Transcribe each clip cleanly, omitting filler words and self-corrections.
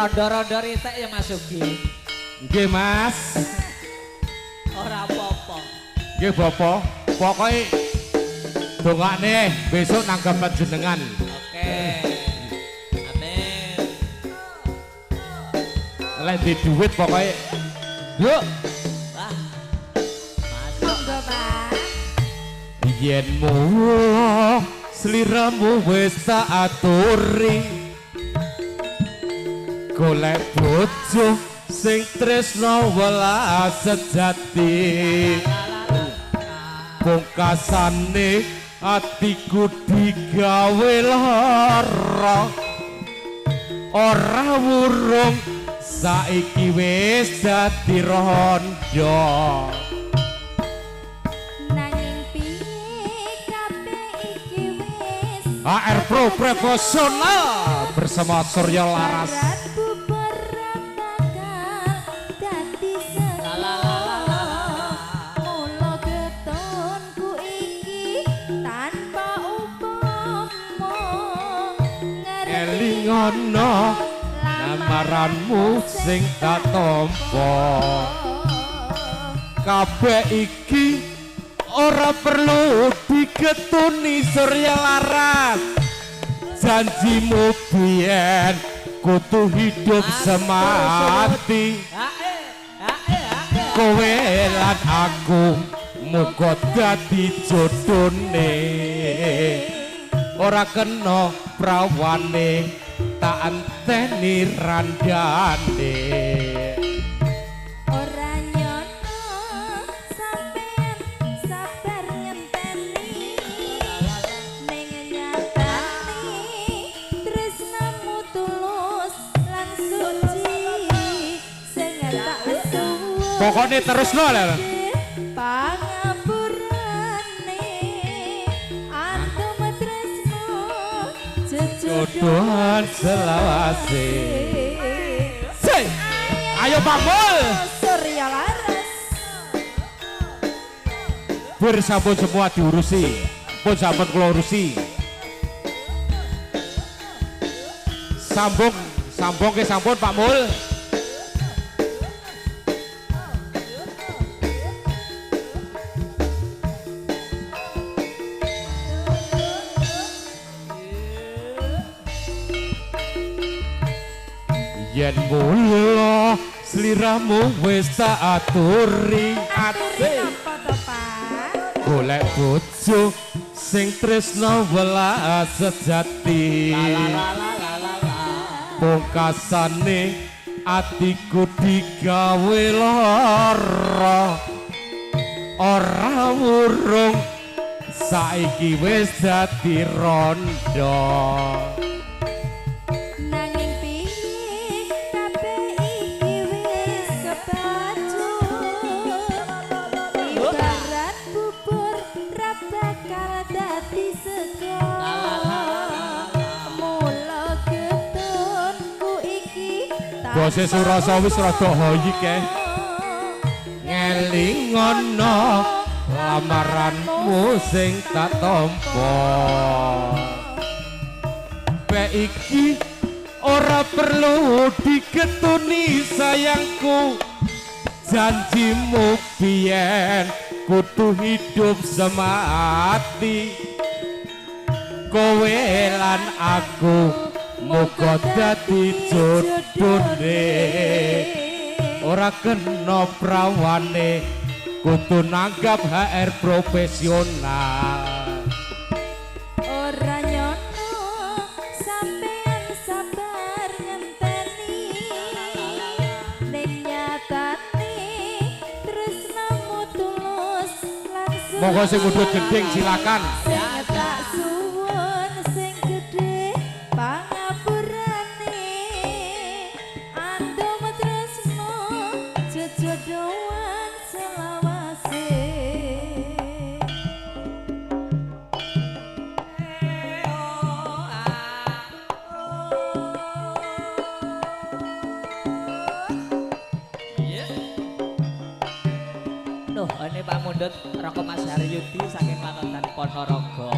rondo-rondo ritek ya Mas Ugi. Nggih Mas. Ora apa-apa. Nggih Bapak, pokoke dongane besok nanggap panjenengan. Oke. Amin. Lek di duit pokoke yuk. Wah. Masuk Bapak. Yen mula sliramu wis tak aturi golek bojo sing tresno welas sejati pungkasane atiku digawe lara ora wurung saiki wis dadi rondo AR Pro Profesional bersama Surya Laras. Elingono lamaranmu sing tak tampa. Kabeh iki ora perlu digetuni Surya Laras. Janjimu biyen kudu hidup semati. Kowe lan aku muga dadi jodhone. Ora kena prawane tak enteni randane. Pokoknya terus lo lah. Jodohan selawase. Ayo Pak Mul. Surya Laras. Bersampun semua diurusi. Pun sampun kula urusi. Sambung ke sampun Pak Mul. Yen mula sliramu wis tak aturi golek bojo sing tresno welas sejati pungkasane atiku digawe lara ora wurung saiki wis dadi rondo. Bose Surasa wis rada hoyik ngelingono lamaranmu sing tak tampa. Be iki ora perlu digetuni sayangku. Janjimu biyen kudu hidup semati. Kowe lan aku muga dadi jodhone. Ora kena prawane kudu nanggap HR profesional. Ora nyono sampean sabar ngenteni ning nyatane tresnamu tulus langsung. Monggo sing udut gending silakan. Tak suwun sing gedhe pangapurane andom tresno jejodohan selawase. Loh, ini Pak Mundut Roko Mas Haryudi saking Pakutan Ponorogo.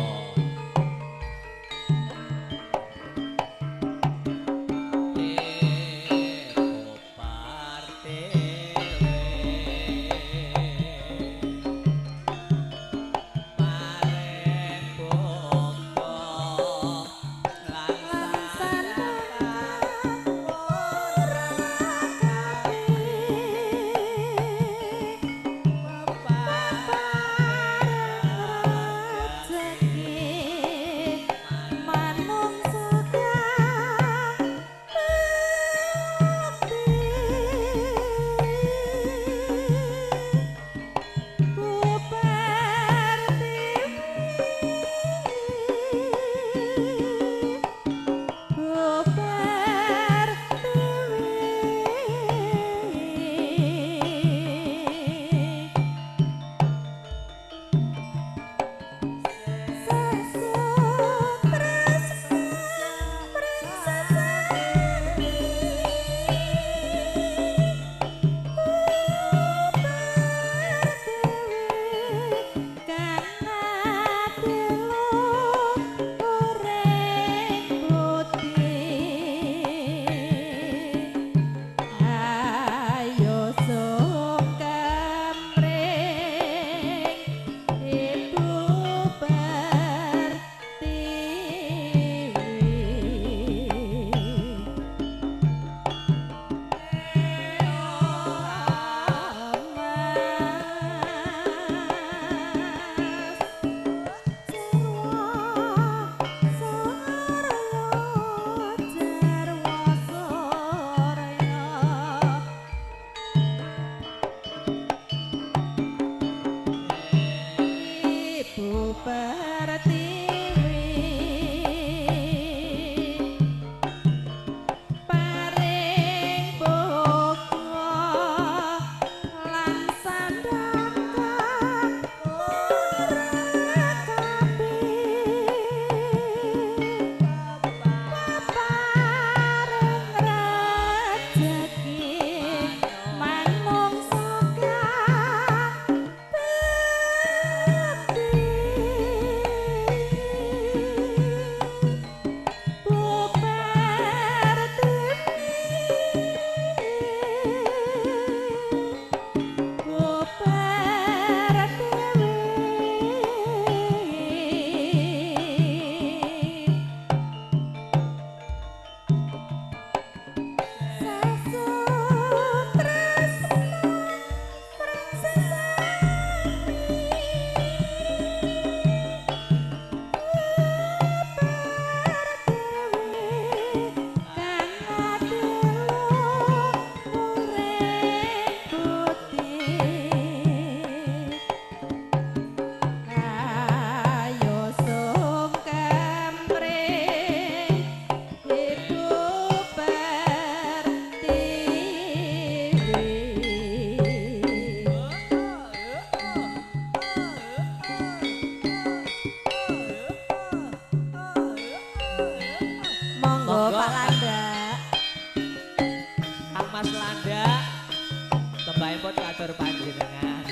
pun katur panjenengan.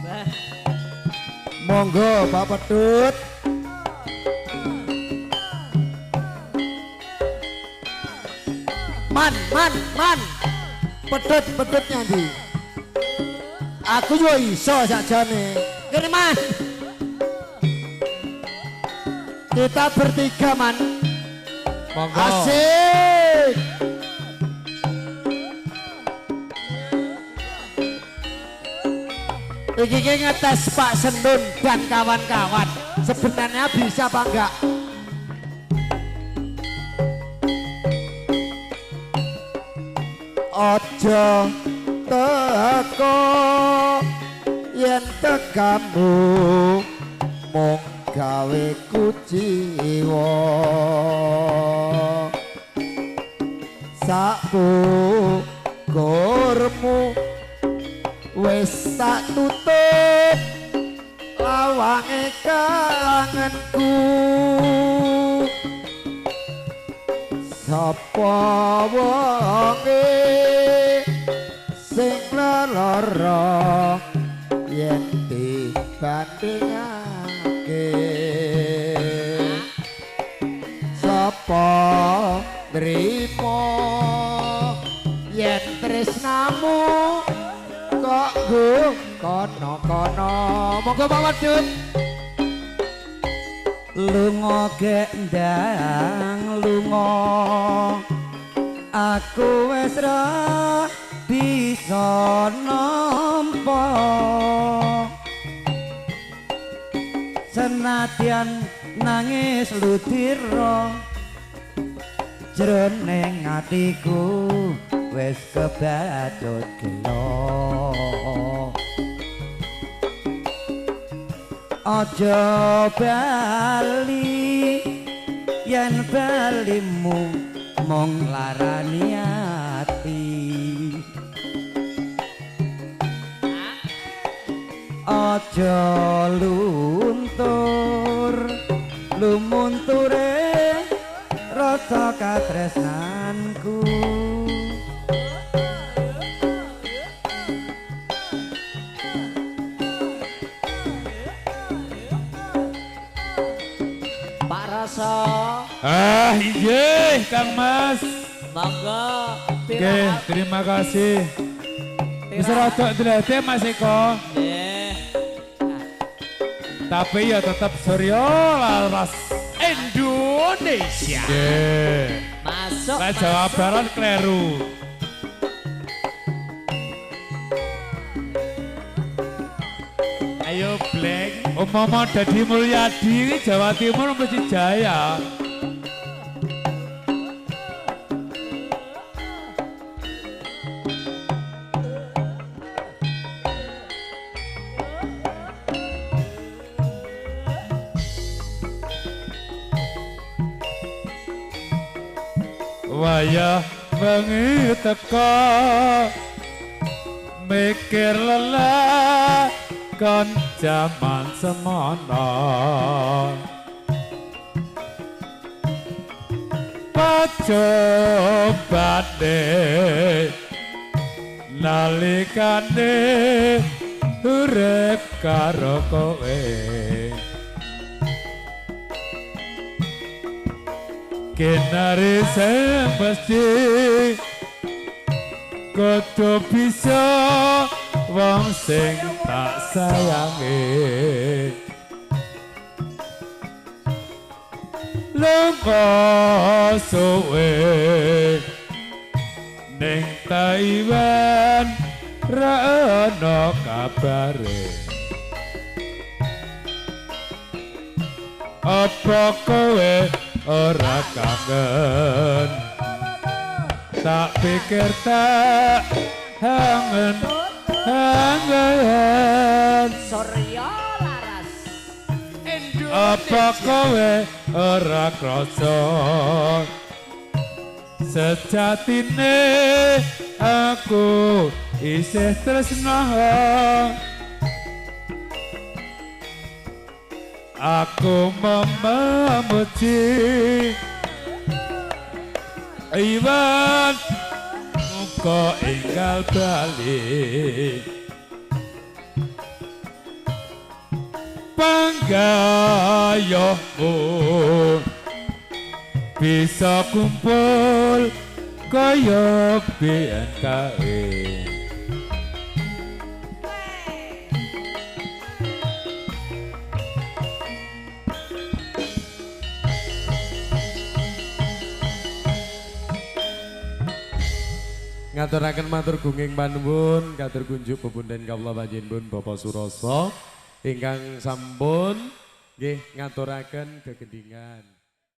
Wah, Monggo Pak Pedut. Man. Pedut nyanyi. Aku yo iso sakjane. Kene Man. Kita bertiga Man. Monggo. Asik. Iki ngetes Pak Sendun dan kawan-kawan. Sebenarnya bisa apa enggak? Ojo teko yen tegamu mung gawe kuciwa sapu gormu wis tak tutup lawange kangenku sapa wonge sing lara yen dibandingake sapa nrimo yen tresnamu kok kono-kono monggo Pak Wadud lunga gendang lunga aku wis ra bisa nampa senadyan nangis ludira jroning atiku wis kebacut gelo aja bali yen balimu mung larani ati aja luntur lumunture rasa katresnanku Pak Rasa, Inggih Kang Mas. monggo Oke, terima kasih. Wis rada ndlete Mas Eko. Nggih. Tapi ya tetap Surya Laras Indonesia. Nggih. Masuk. Lah Jawa Barat kleru. Ayo Black. Umpama Dadi Mulyadi ini Jawa Timur mesti jaya. Wayah bengi teka mikir lelah kan jaman semono pacobane nalikane urip karo kowe kenari sing mesti kudu bisa wong sing tak sayangi lunga suwe ning Taiwan ra ono kabare apa kowe ora kangen tak pikir tak hangen Surya Laras apa kowe ora krasa sejatine aku isih tresna aku memuji Iwan saka enggal bali panggayohmu bisa kumpul kaya BNKE. Ngaturaken matur gunging panuwun katur kunjuk pepunden kawula panjenengan Bapak Suroso ingkang sampun nggih ngaturaken gegedingan.